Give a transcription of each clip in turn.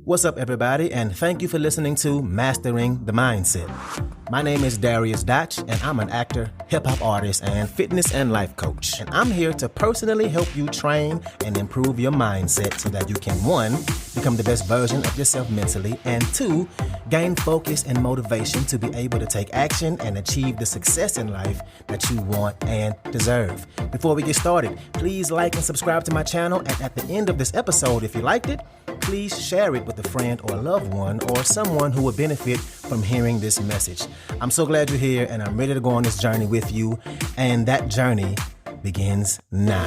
What's up, everybody, and thank you for listening to Mastering the Mindset. My name is Dariusdotch, and I'm an actor, hip-hop artist, and fitness and life coach. And I'm here to personally help you train and improve your mindset so that you can, 1, become the best version of yourself mentally, and 2, gain focus and motivation to be able to take action and achieve the success in life that you want and deserve. Before we get started, please like and subscribe to my channel, and at the end of this episode, if you liked it, please share it with a friend or a loved one or someone who would benefit from hearing this message. I'm so glad you're here, and I'm ready to go on this journey with you, and that journey begins now.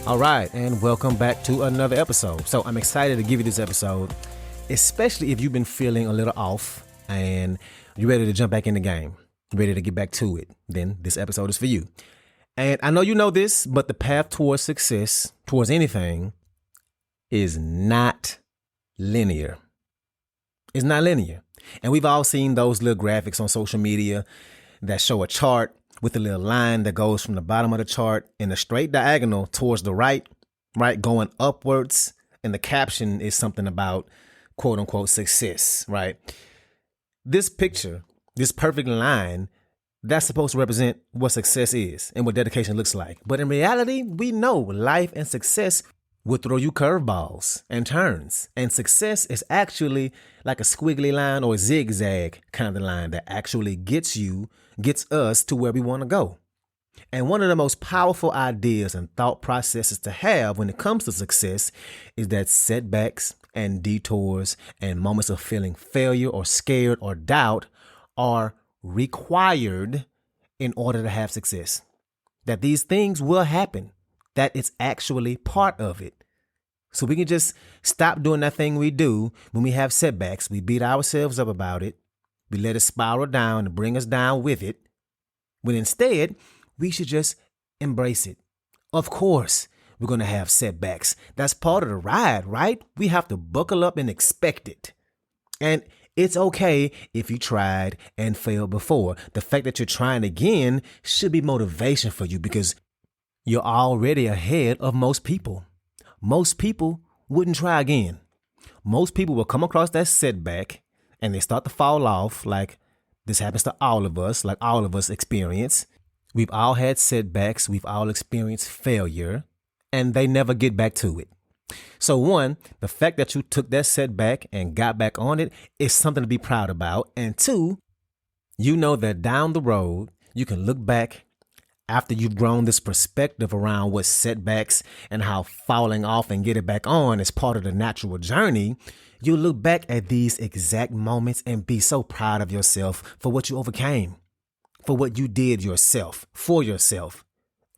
All right, and welcome back to another episode. So I'm excited to give you this episode, especially if you've been feeling a little off and you're ready to jump back in the game, ready to get back to it. Then this episode is for you. And I know you know this, but the path towards success, towards anything, is not linear. It's not linear. And we've all seen those little graphics on social media that show a chart with a little line that goes from the bottom of the chart in a straight diagonal towards the right, going upwards. And the caption is something about, quote unquote, success, right? This picture, this perfect line, that's supposed to represent what success is and what dedication looks like. But in reality, we know life and success will throw you curveballs and turns. And success is actually like a squiggly line or a zigzag kind of line that actually gets us to where we want to go. And one of the most powerful ideas and thought processes to have when it comes to success is that setbacks and detours and moments of feeling failure or scared or doubt are required in order to have success. That these things will happen. That it's actually part of it. So we can just stop doing that thing we do when we have setbacks. We beat ourselves up about it. We let it spiral down and bring us down with it. When instead, we should just embrace it. Of course, we're going to have setbacks. That's part of the ride, right? We have to buckle up and expect it. And it's okay if you tried and failed before. The fact that you're trying again should be motivation for you because you're already ahead of most people. Most people wouldn't try again. Most people will come across that setback and they start to fall off, like this happens to all of us, like all of us experience. We've all had setbacks. We've all experienced failure, and they never get back to it. So 1, the fact that you took that setback and got back on it is something to be proud about. And 2, you know that down the road, you can look back after you've grown this perspective around what setbacks and how falling off and getting back on is part of the natural journey. You look back at these exact moments and be so proud of yourself for what you overcame, for what you did yourself, for yourself.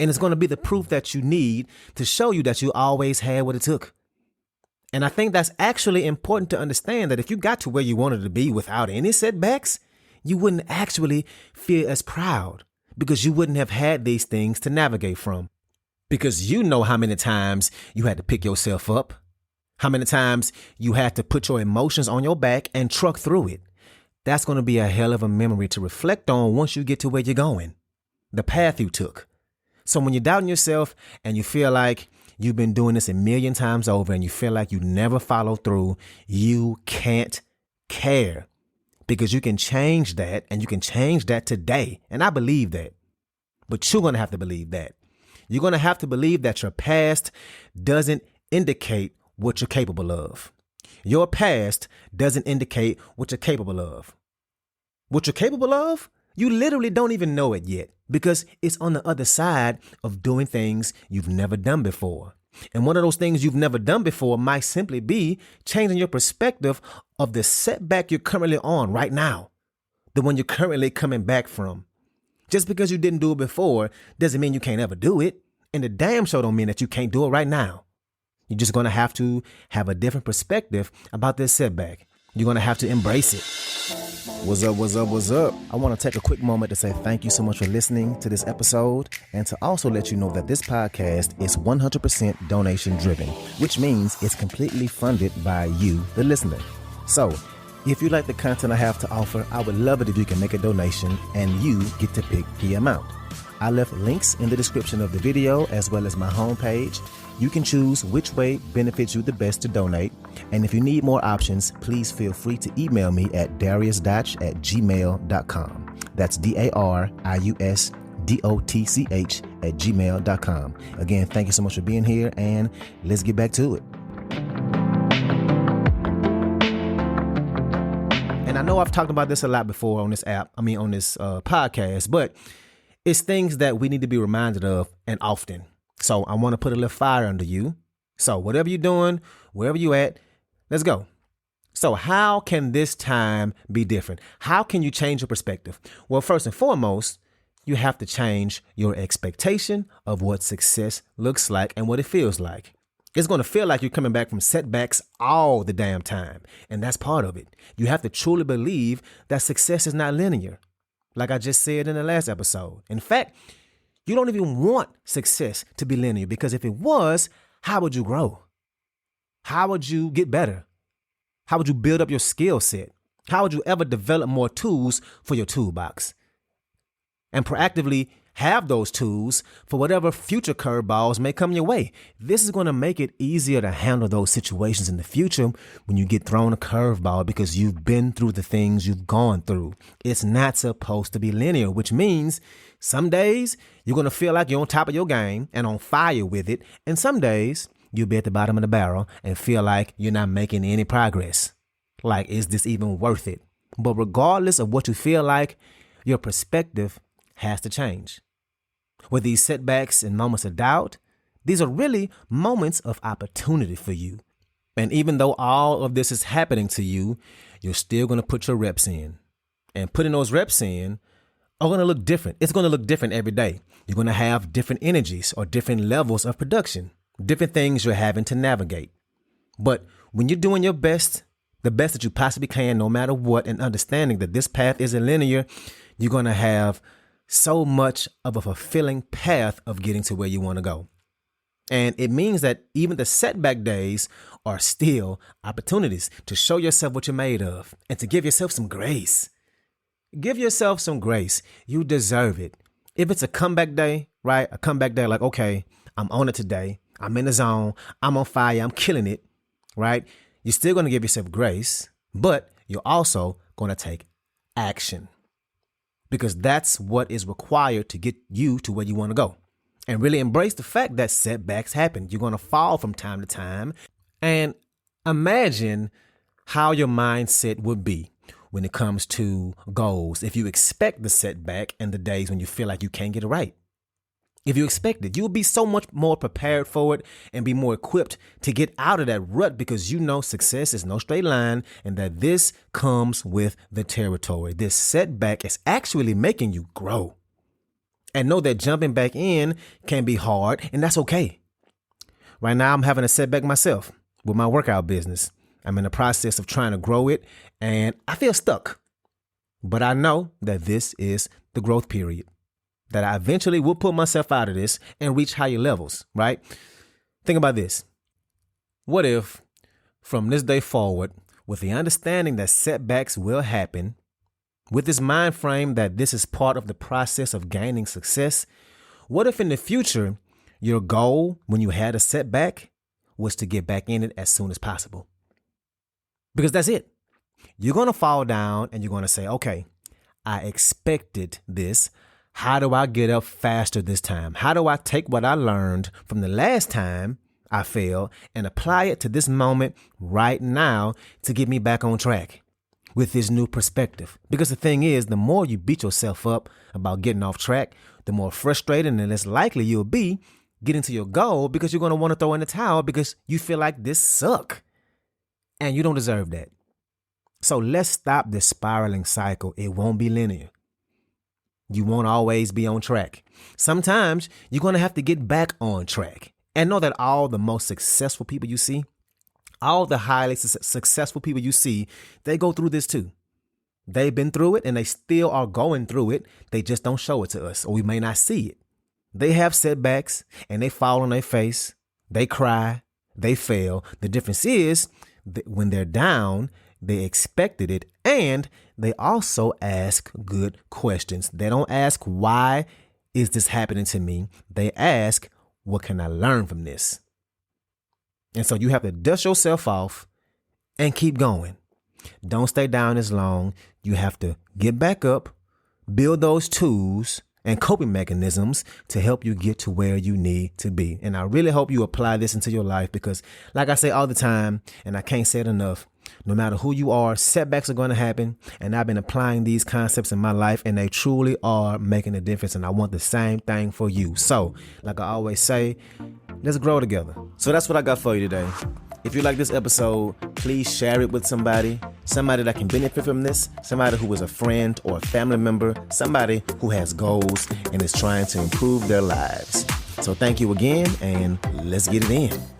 And it's going to be the proof that you need to show you that you always had what it took. And I think that's actually important to understand that if you got to where you wanted to be without any setbacks, you wouldn't actually feel as proud because you wouldn't have had these things to navigate from. Because you know how many times you had to pick yourself up, how many times you had to put your emotions on your back and truck through it. That's going to be a hell of a memory to reflect on once you get to where you're going, the path you took. So when you're doubting yourself and you feel like you've been doing this a million times over and you feel like you never follow through, you can't care because you can change that and you can change that today. And I believe that. But you're going to have to believe that. You're going to have to believe that your past doesn't indicate what you're capable of. Your past doesn't indicate what you're capable of. What you're capable of? You literally don't even know it yet because it's on the other side of doing things you've never done before. And one of those things you've never done before might simply be changing your perspective of the setback you're currently on right now, the one you're currently coming back from. Just because you didn't do it before doesn't mean you can't ever do it. And the damn sure don't mean that you can't do it right now. You're just going to have a different perspective about this setback. You're going to have to embrace it. What's up, what's up, what's up? I want to take a quick moment to say thank you so much for listening to this episode and to also let you know that this podcast is 100% donation driven, which means it's completely funded by you, the listener. So if you like the content I have to offer, I would love it if you can make a donation and you get to pick the amount. I left links in the description of the video as well as my homepage. You can choose which way benefits you the best to donate. And if you need more options, please feel free to email me at dariusdotch@gmail.com. That's dariusdotch@gmail.com. Again, thank you so much for being here, and let's get back to it. And I know I've talked about this a lot before on this podcast, but it's things that we need to be reminded of and often. So I want to put a little fire under you. So whatever you're doing, wherever you at, let's go. So how can this time be different? How can you change your perspective? Well, first and foremost, you have to change your expectation of what success looks like and what it feels like. It's going to feel like you're coming back from setbacks all the damn time. And that's part of it. You have to truly believe that success is not linear. Like I just said in the last episode. In fact, you don't even want success to be linear, because if it was, how would you grow? How would you get better? How would you build up your skill set? How would you ever develop more tools for your toolbox? And proactively have those tools for whatever future curveballs may come your way. This is going to make it easier to handle those situations in the future when you get thrown a curveball, because you've been through the things you've gone through. It's not supposed to be linear, which means some days you're going to feel like you're on top of your game and on fire with it. And some days you'll be at the bottom of the barrel and feel like you're not making any progress. Like, is this even worth it? But regardless of what you feel like, your perspective has to change. With these setbacks and moments of doubt, these are really moments of opportunity for you. And even though all of this is happening to you, you're still going to put your reps in. And putting those reps in are going to look different. It's going to look different every day. You're going to have different energies or different levels of production, different things you're having to navigate. But when you're doing your best, the best that you possibly can, no matter what, and understanding that this path isn't linear, you're going to have so much of a fulfilling path of getting to where you want to go. And it means that even the setback days are still opportunities to show yourself what you're made of and to give yourself some grace. Give yourself some grace. You deserve it. If it's a comeback day, right? A comeback day like, okay, I'm on it today. I'm in the zone. I'm on fire. I'm killing it, right? You're still going to give yourself grace, but you're also going to take action. Because that's what is required to get you to where you want to go. And really embrace the fact that setbacks happen. You're going to fall from time to time. And imagine how your mindset would be when it comes to goals if you expect the setback and the days when you feel like you can't get it right. If you expect it, you'll be so much more prepared for it and be more equipped to get out of that rut, because you know success is no straight line and that this comes with the territory. This setback is actually making you grow. And know that jumping back in can be hard, and that's okay. Right now, I'm having a setback myself with my workout business. I'm in the process of trying to grow it, and I feel stuck. But I know that this is the growth period, that I eventually will pull myself out of this and reach higher levels, right? Think about this. What if from this day forward, with the understanding that setbacks will happen, with this mind frame that this is part of the process of gaining success, what if in the future, your goal when you had a setback was to get back in it as soon as possible? Because that's it. You're going to fall down and you're going to say, okay, I expected this. How do I get up faster this time? How do I take what I learned from the last time I failed and apply it to this moment right now to get me back on track with this new perspective? Because the thing is, the more you beat yourself up about getting off track, the more frustrated and less likely you'll be getting to your goal, because you're going to want to throw in the towel because you feel like this sucks and you don't deserve that. So let's stop this spiraling cycle. It won't be linear. You won't always be on track. Sometimes you're going to have to get back on track. And know that all the most successful people you see, all the highly successful people you see, they go through this too. They've been through it and they still are going through it. They just don't show it to us, or we may not see it. They have setbacks and they fall on their face. They cry. They fail. The difference is that when they're down, they expected it, and they also ask good questions. They don't ask why is this happening to me? They ask, what can I learn from this? And so you have to dust yourself off and keep going. Don't stay down as long. You have to get back up, build those tools and coping mechanisms to help you get to where you need to be. And I really hope you apply this into your life because, like I say all the time, and I can't say it enough, no matter who you are, setbacks are going to happen. And I've been applying these concepts in my life and they truly are making a difference. And I want the same thing for you. So, like I always say, let's grow together. So that's what I got for you today. If you like this episode, please share it with somebody that can benefit from this, somebody who is a friend or a family member, somebody who has goals and is trying to improve their lives. So thank you again, and let's get it in.